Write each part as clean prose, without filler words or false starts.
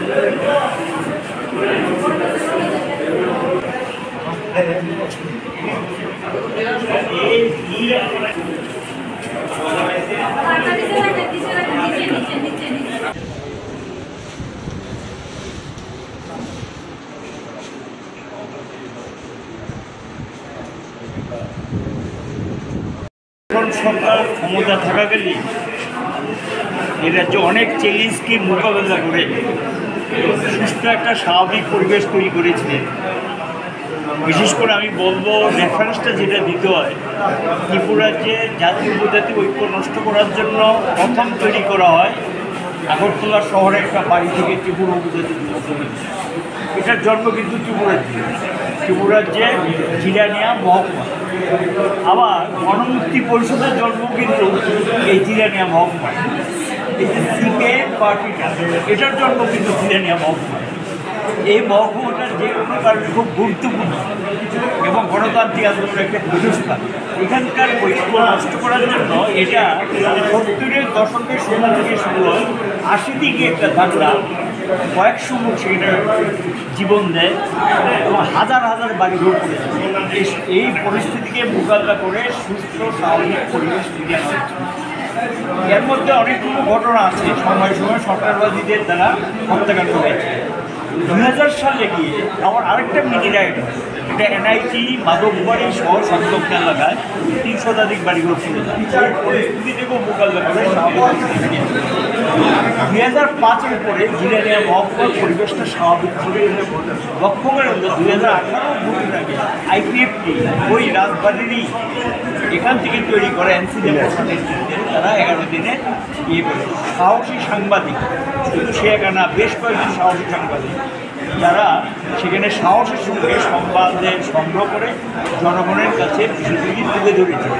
সরকার ক্ষমতা থাকাকালীন এই রাজ্যে অনেক চ্যালেঞ্জকে মোকাবেলা করে সুস্থ একটা স্বাভাবিক পরিবেশ তৈরি করেছিলেন। বিশেষ করে আমি বলবো রেফারেন্সটা যেটা দিতে হয়, ত্রিপুরাজ্যে জাতি উপজাতি ঐক্য নষ্ট করার জন্য প্রথম তৈরি করা হয় আগরতলা শহরে একটা বাড়ি থেকে ত্রিপুরা উপজাতি। এটার জন্ম কিন্তু ত্রিপুরাজ্যে জিরানিয়া মহকুমা। আবার গণমুক্তি পরিষদের জন্ম কিন্তু এই জিরানিয়া মহকুমা। এই যে সিপিআইএম পার্টিটা, এটার জন্ম কিন্তু জিরানিয়া মহকুমা। এই মহকুমাটার যে কোনো কারণে খুব গুরুত্বপূর্ণ এবং গণতান্ত্রিক আন্দোলনের একটা পীঠস্থান। এখানকার ঐক্য নষ্ট করার জন্য এটা 70-এর দশকের শুরু থেকে শুরু হয়, 80 দিকে একটা ধাক্কা কয়েকশো মুখ সেটা জীবন দেয় এবং হাজার হাজার বাড়ি ঘর করেছে। এই পরিস্থিতিকে মোকাবিলা করে সুস্থ স্বাভাবিক পরিবেশ ফিরিয়ে আনা হচ্ছে। এর মধ্যে অনেকগুলো ঘটনা আছে সময় সময় সরকারবাদীদের দ্বারা হত্যাকাণ্ড হয়েছে। 2000 সালে গিয়ে আমার আরেকটা মিনি রাইড, এটা এনআইটি মাধববাড়ি সহ সংলগ্ন এলাকায় 300 শতাধিক বাড়িঘর ছিল। সেই পরিস্থিতি থেকেও মোকাবিলা করে 2005-এর পরে জিরানিয়া মহকুমার পরিবেশটা স্বাভাবিক করে লক্ষ্য করে 2018 ভোটের আগে আইপিএফটি ওই রাজবাড়িরই এখান থেকে তৈরি করে এনসিডি তারা 11 দিনে ইয়ে করে সাহসী সাংবাদিক, শুধু সে একানা বেশ কয়েকজন সাহসী সাংবাদিক যারা সেখানে সাহসের সঙ্গে সংবাদের সংগ্রহ করে জনগণের কাছে বিষয়টি তুলে ধরেছে।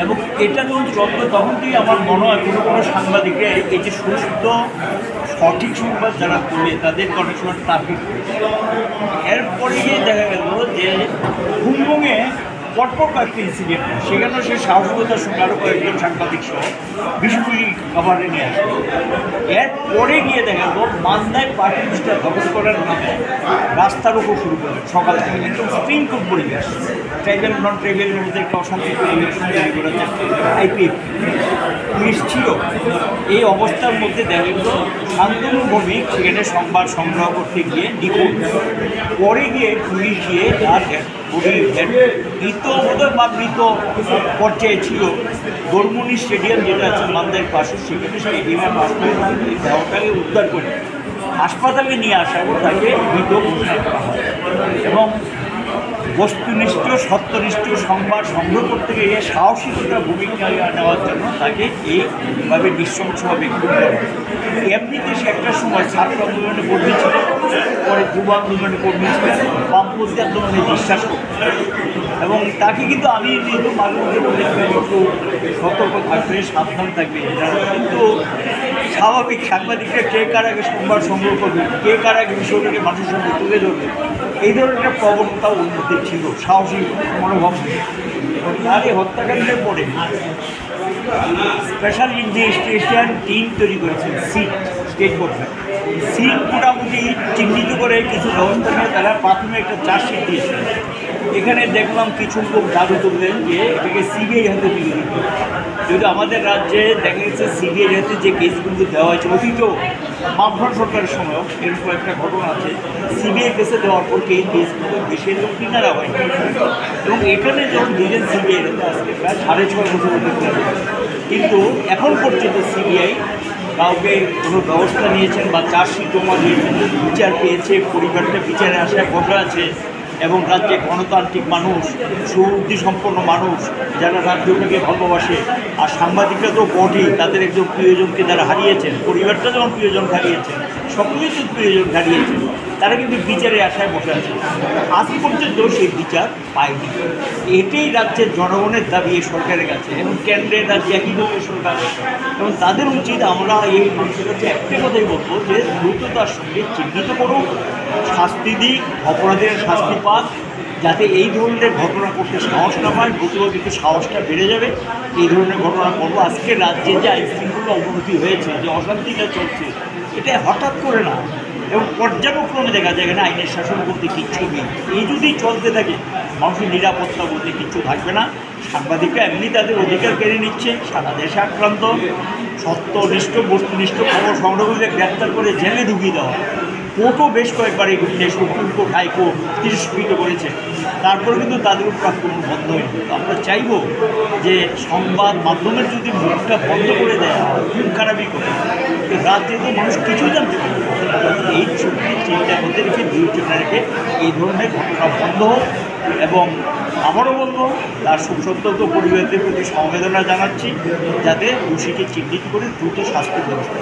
এবং এটা যখন চলবে তখন থেকে আমার মনে হয় কোনো সাংবাদিকরা এই যে সুস্থ সঠিক সংবাদ যারা তুলে তাদেরকে অনেক সময় টার্গেট করেছে। এরপরে গিয়ে দেখা গেল যে হুমবুঙে পরপর কয়েকটি ইনসিডেন্ট, সেখানেও সে সাহসিকতার সঙ্গে আরও কয়েকজন সাংবাদিক সহ বিষয়গুলি খাবারে নিয়ে আসে। এরপরে গিয়ে দেখা গেল মান্দায় পার্টি লিস্টটা দখল করার নামে রাস্তার উপর শুরু করে সকাল থেকে একদম স্প্রিং কোড পরিবেশ, ট্রাইবেল নন ট্রাইবেলের মধ্যে একটা অশান্তি পরিবেশ তৈরি করার আইপিএফ পুলিশ ছিল। এই অবস্থার মধ্যে দেখা গেল শান্তনু ভৌমিক সেখানে সংবাদ সংগ্রহ করতে গিয়ে নিখোঁজ। পরে গিয়ে পুলিশ গিয়ে তার মৃত বোধহয় বা মৃত পর্যায়ে ছিল গরমুনি স্টেডিয়াম যেটা আছে মান্দার পাশে, সেখানে স্টেডিয়ামের পাশ থেকে দেহটাকে উদ্ধার করে হাসপাতালে নিয়ে আসা ও তাকে মৃত ঘোষণা করা হয়। এবং বস্তুনিষ্ঠ সত্যনিষ্ঠ সংবাদ সংগ্রহ করতে গিয়ে সাহসিকতার ভূমিকা নেওয়ার জন্য তাকে এইভাবে নৃশংসভাবে খুন করা হয়। এমনিতে সে একটা সময় ছাত্র আন্দোলনে কর্মী ছিল, পরে যুব আন্দোলনে কর্মী ছিলেন, বামপন্থী আন্দোলনে বিশ্বাস করতেন। এবং তাকে কিন্তু আমি কিন্তু মাঝে মধ্যে বলেছিলাম একটু সতর্ক থাকবে, সাবধান থাকবে। কিন্তু স্বাভাবিক সাংবাদিকরা কে কার আগে সংবাদ সংগ্রহ করবে, কে কার আগে বিষয়টাকে মানুষের সঙ্গে তুলে ধরবে, এই ধরনের প্রবণতা ওর মধ্যে ছিল, সাহসী মনোভাব। তার এই হত্যাকাণ্ডের পরে স্পেশাল ইনভেস্টিগেশন টিম তৈরি করেছেন স্টেট গভর্নমেন্ট। সিট মোটামুটি চিহ্নিত করে কিছু ব্যবস্থা নিয়ে তারা প্রাথমিক একটা চার্জশিট দিয়েছে। এখানে দেখলাম কিছু লোক দাবি তুললেন যে এটাকে সিবিআই হাতে দিয়ে দিত। যদি আমাদের রাজ্যে দেখা গেছে সিবিআই হাতে যে কেসগুলো দেওয়া হয়েছে, অতীতেও বামফ্রন্ট সরকারের সময়ও এরকম একটা ঘটনা আছে, সিবিআই কেসে দেওয়ার পর এই কেসগুলো দেশের লোক কিনারা হয়। এবং এখানে যখন দিলেন সিবিআই হাতে আজকে প্রায় 6.5 বছর অতিক্রম, কিন্তু এখন পর্যন্ত সিবিআই কাউকে কোনো ব্যবস্থা নিয়েছেন বা চার্জশিট জমা দিয়েছেন, বিচার পেয়েছে, পরিবারটা বিচারে আসার কথা আছে। এবং রাজ্যে গণতান্ত্রিক মানুষ, সুবুদ্ধি সম্পন্ন মানুষ যারা রাজ্যটাকে ভালোবাসে, আর সাংবাদিকরা তো বটেই, তাদের একজন প্রিয়জনকে যারা হারিয়েছেন, পরিবারটা যখন প্রিয়জন হারিয়েছেন, সকলেই তো প্রিয়জন হারিয়েছেন, তারা কিন্তু বিচারে আশায় বসে আছে। আজ পর্যন্ত সেই বিচার পায়নি। এটাই রাজ্যের জনগণের দাবি এই সরকারের কাছে, এবং কেন্দ্রের রাজ্যে একই দলীয় সরকার, এবং তাদের উচিত আমরা এই মানুষের কাছে একটাই কথাই বলবো যে দ্রুততার সঙ্গে চিহ্নিত করুন, শাস্তি দিক, অপরাধের শাস্তি পাক, যাতে এই ধরনের ঘটনা করতে সাহস না পায়। দ্রুত কিন্তু সাহসটা বেড়ে যাবে এই ধরনের ঘটনা করবো। আজকে রাজ্যে যে আইনশৃঙ্খলা যেগুলো অবনতি হয়েছে, যে অশান্তিটা চলছে, এটা হঠাৎ করে না, এবং পর্যায়ক্রমে দেখা যায় না আইনের শাসন বলতে কিচ্ছু নেই। এই যদি চলতে থাকে মানুষের নিরাপত্তা বলতে কিচ্ছু থাকবে না। সাংবাদিকরা এমনি তাদের অধিকার কেড়ে নিচ্ছে, সারা দেশে আক্রান্ত, সত্যনিষ্ঠ বস্তুনিষ্ঠ খবর সংগ্রহ করে গ্রেপ্তার করে জেলে ঢুকিয়ে দেওয়া। কোর্টও বেশ কয়েকবার এই ঘটনা, সুপ্রিম কোর্ট হাইকোর্ট তিরস্কৃত করেছে, তারপরে কিন্তু তাদের উপর আক্রমণ বন্ধ হয়নি। তো আমরা চাইব যে সংবাদ মাধ্যমের যদি মুখটা বন্ধ করে দেয়, খুব খারাপই করে, রাজ্যে তো মানুষ কিছুই জানতে পারে। এই ছুটির চিন্তা করতে রেখে বিবেচনা রেখে এই ধরনের ঘটনা বন্ধ হোক, এবং আবারও বলবো তার সুসন্তত পরিবারদের প্রতি সমবেদনা জানাচ্ছি, যাতে দোষীকে চিহ্নিত করে দ্রুত শাস্তি ব্যবস্থা।